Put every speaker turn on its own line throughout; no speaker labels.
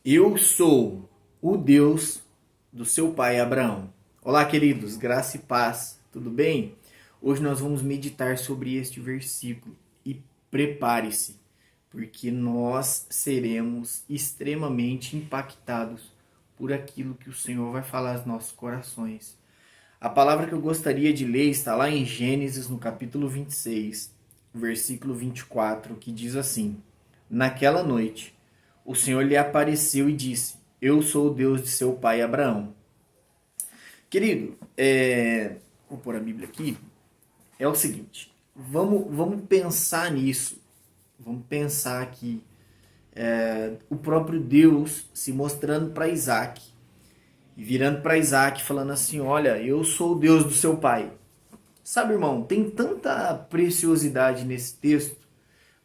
Eu sou o Deus do seu pai Abraão. Olá, queridos, graça e paz, tudo bem? Hoje nós vamos meditar sobre este versículo e prepare-se, porque nós seremos extremamente impactados por aquilo que o Senhor vai falar aos nossos corações. A palavra que eu gostaria de ler está lá em Gênesis, no capítulo 26, versículo 24, que diz assim: Naquela noite, o Senhor lhe apareceu e disse: Eu sou o Deus de seu pai Abraão. Querido, vou pôr a Bíblia aqui. É o seguinte, vamos pensar nisso. Vamos pensar aqui o próprio Deus se mostrando para Isaac. E virando para Isaac falando assim: Olha, eu sou o Deus do seu pai. Sabe, irmão, tem tanta preciosidade nesse texto.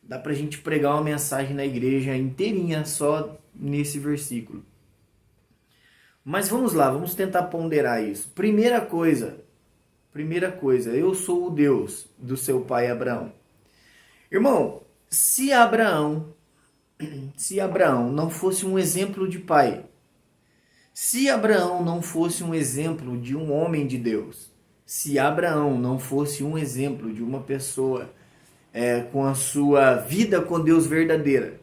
Dá pra gente pregar uma mensagem na igreja inteirinha só nesse versículo. Mas vamos lá, vamos tentar ponderar isso. Primeira coisa, eu sou o Deus do seu pai Abraão. Irmão, se Abraão não fosse um exemplo de pai, se Abraão não fosse um exemplo de um homem de Deus, se Abraão não fosse um exemplo de uma pessoa com a sua vida com Deus verdadeira,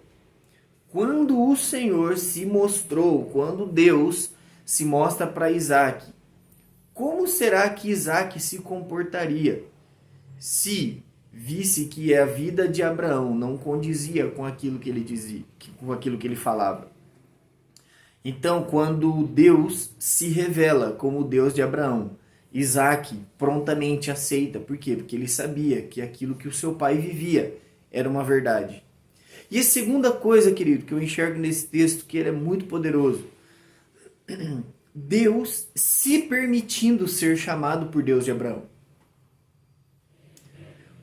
quando o Senhor se mostrou, quando Deus se mostra para Isaac, como será que Isaac se comportaria se visse que a vida de Abraão não condizia com aquilo que ele dizia, com aquilo que ele falava? Então, quando Deus se revela como o Deus de Abraão, Isaac prontamente aceita. Por quê? Porque ele sabia que aquilo que o seu pai vivia era uma verdade. E a segunda coisa, querido, que eu enxergo nesse texto, que ele é muito poderoso, Deus se permitindo ser chamado por Deus de Abraão.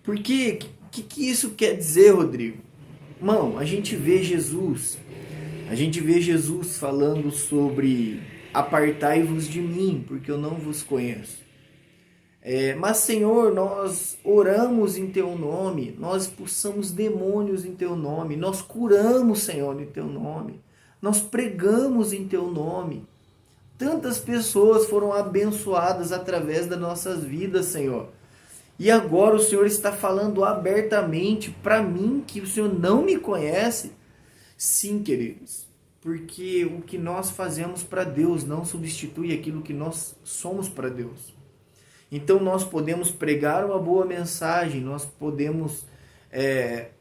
Porque o que isso quer dizer, Rodrigo? Irmão, a gente vê Jesus falando sobre apartai-vos de mim, porque eu não vos conheço. Mas, Senhor, nós oramos em Teu nome, nós expulsamos demônios em Teu nome, nós curamos, Senhor, em Teu nome, nós pregamos em Teu nome. Tantas pessoas foram abençoadas através das nossas vidas, Senhor. E agora o Senhor está falando abertamente para mim que o Senhor não me conhece? Sim, queridos, porque o que nós fazemos para Deus não substitui aquilo que nós somos para Deus. Então nós podemos pregar uma boa mensagem, nós podemos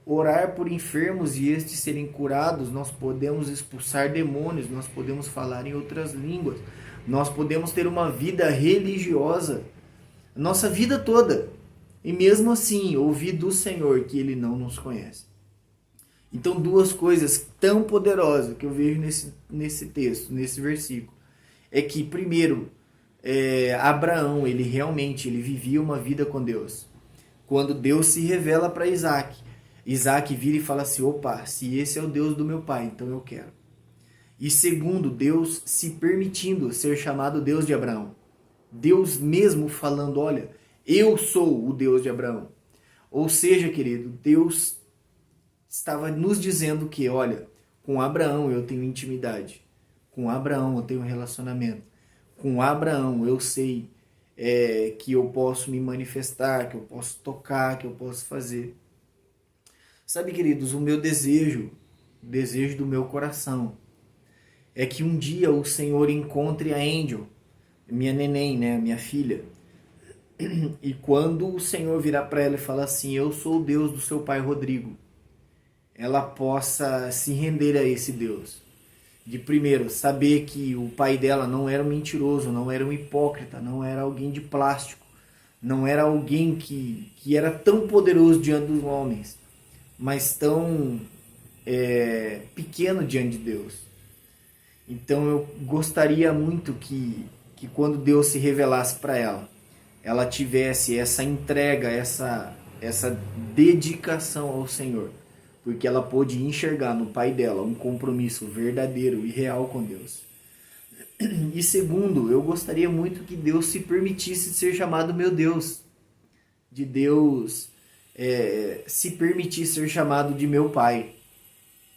orar por enfermos e estes serem curados, nós podemos expulsar demônios, nós podemos falar em outras línguas, nós podemos ter uma vida religiosa, nossa vida toda, e mesmo assim ouvir do Senhor que Ele não nos conhece. Então, duas coisas tão poderosas que eu vejo nesse texto, nesse versículo, é que, primeiro, Abraão, ele realmente vivia uma vida com Deus. Quando Deus se revela para Isaac, Isaac vira e fala assim: opa, se esse é o Deus do meu pai, então eu quero. E segundo, Deus se permitindo ser chamado Deus de Abraão. Deus mesmo falando: olha, eu sou o Deus de Abraão. Ou seja, querido, Deus estava nos dizendo que, olha, com Abraão eu tenho intimidade, com Abraão eu tenho relacionamento, com Abraão eu sei que eu posso me manifestar, que eu posso tocar, que eu posso fazer. Sabe, queridos, o meu desejo, o desejo do meu coração, é que um dia o Senhor encontre a Angel, minha neném, né, minha filha, e quando o Senhor virar para ela e falar assim: eu sou o Deus do seu pai Rodrigo, ela possa se render a esse Deus. De primeiro, saber que o pai dela não era um mentiroso, não era um hipócrita, não era alguém de plástico, não era alguém que era tão poderoso diante dos homens, mas tão pequeno diante de Deus. Então eu gostaria muito que quando Deus se revelasse para ela tivesse essa entrega, essa dedicação ao Senhor, porque ela pôde enxergar no pai dela um compromisso verdadeiro e real com Deus. E segundo, eu gostaria muito que Deus se permitisse ser chamado meu Deus, de Deus se permitir ser chamado de meu pai,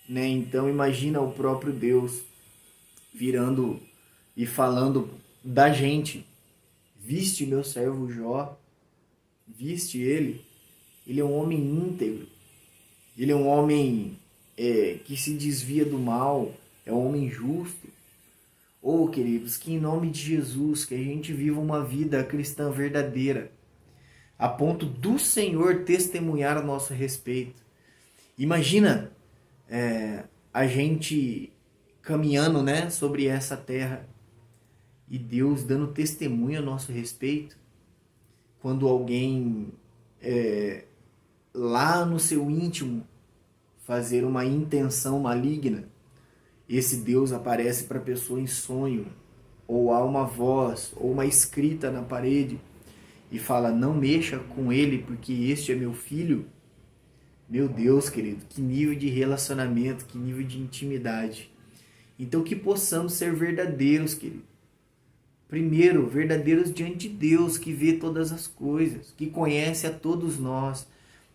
né? Então imagina o próprio Deus virando e falando da gente. Viste meu servo Jó, viste ele. Ele é um homem íntegro. Ele é um homem que se desvia do mal. É um homem justo. Oh, queridos, que em nome de Jesus, que a gente viva uma vida cristã verdadeira, a ponto do Senhor testemunhar a nosso respeito. Imagina a gente caminhando, né, sobre essa terra e Deus dando testemunho a nosso respeito. Quando alguém lá no seu íntimo fazer uma intenção maligna, esse Deus aparece para a pessoa em sonho, ou há uma voz, ou uma escrita na parede, e fala, não mexa com ele, porque este é meu filho. Meu Deus, querido, que nível de relacionamento, que nível de intimidade. Então que possamos ser verdadeiros, querido. Primeiro, verdadeiros diante de Deus, que vê todas as coisas, que conhece a todos nós,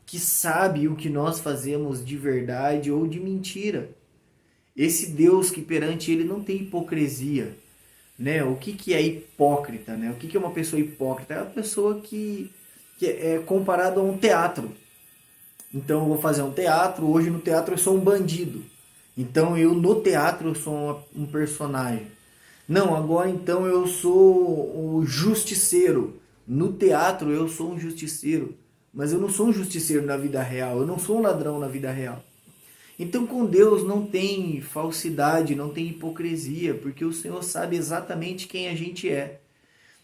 que sabe o que nós fazemos de verdade ou de mentira. Esse Deus que perante ele não tem hipocrisia, né? O que é hipócrita, né? O que é uma pessoa hipócrita? É uma pessoa que é comparado a um teatro. Então eu vou fazer um teatro, hoje no teatro eu sou um bandido. Então eu no teatro eu sou um personagem. Não, agora então eu sou o justiceiro. No teatro eu sou um justiceiro. Mas eu não sou um justiceiro na vida real, eu não sou um ladrão na vida real. Então com Deus não tem falsidade, não tem hipocrisia, porque o Senhor sabe exatamente quem a gente é.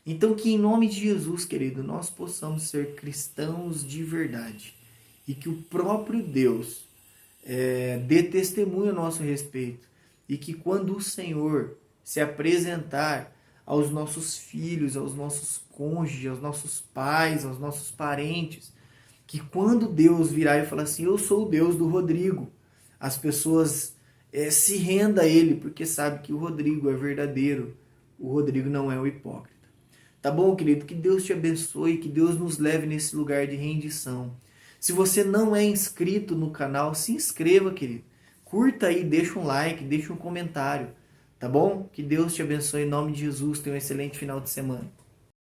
Então que em nome de Jesus, querido, nós possamos ser cristãos de verdade. E que o próprio Deus dê testemunho a nosso respeito. E que quando o Senhor se apresentar aos nossos filhos, aos nossos cônjuges, aos nossos pais, aos nossos parentes, que quando Deus virar e falar assim, eu sou o Deus do Rodrigo, as pessoas se rendam a ele, porque sabe que o Rodrigo é verdadeiro, o Rodrigo não é o hipócrita. Tá bom, querido? Que Deus te abençoe, que Deus nos leve nesse lugar de rendição. Se você não é inscrito no canal, se inscreva, querido. Curta aí, deixa um like, deixa um comentário. Tá bom? Que Deus te abençoe em nome de Jesus. Tenha um excelente final de semana.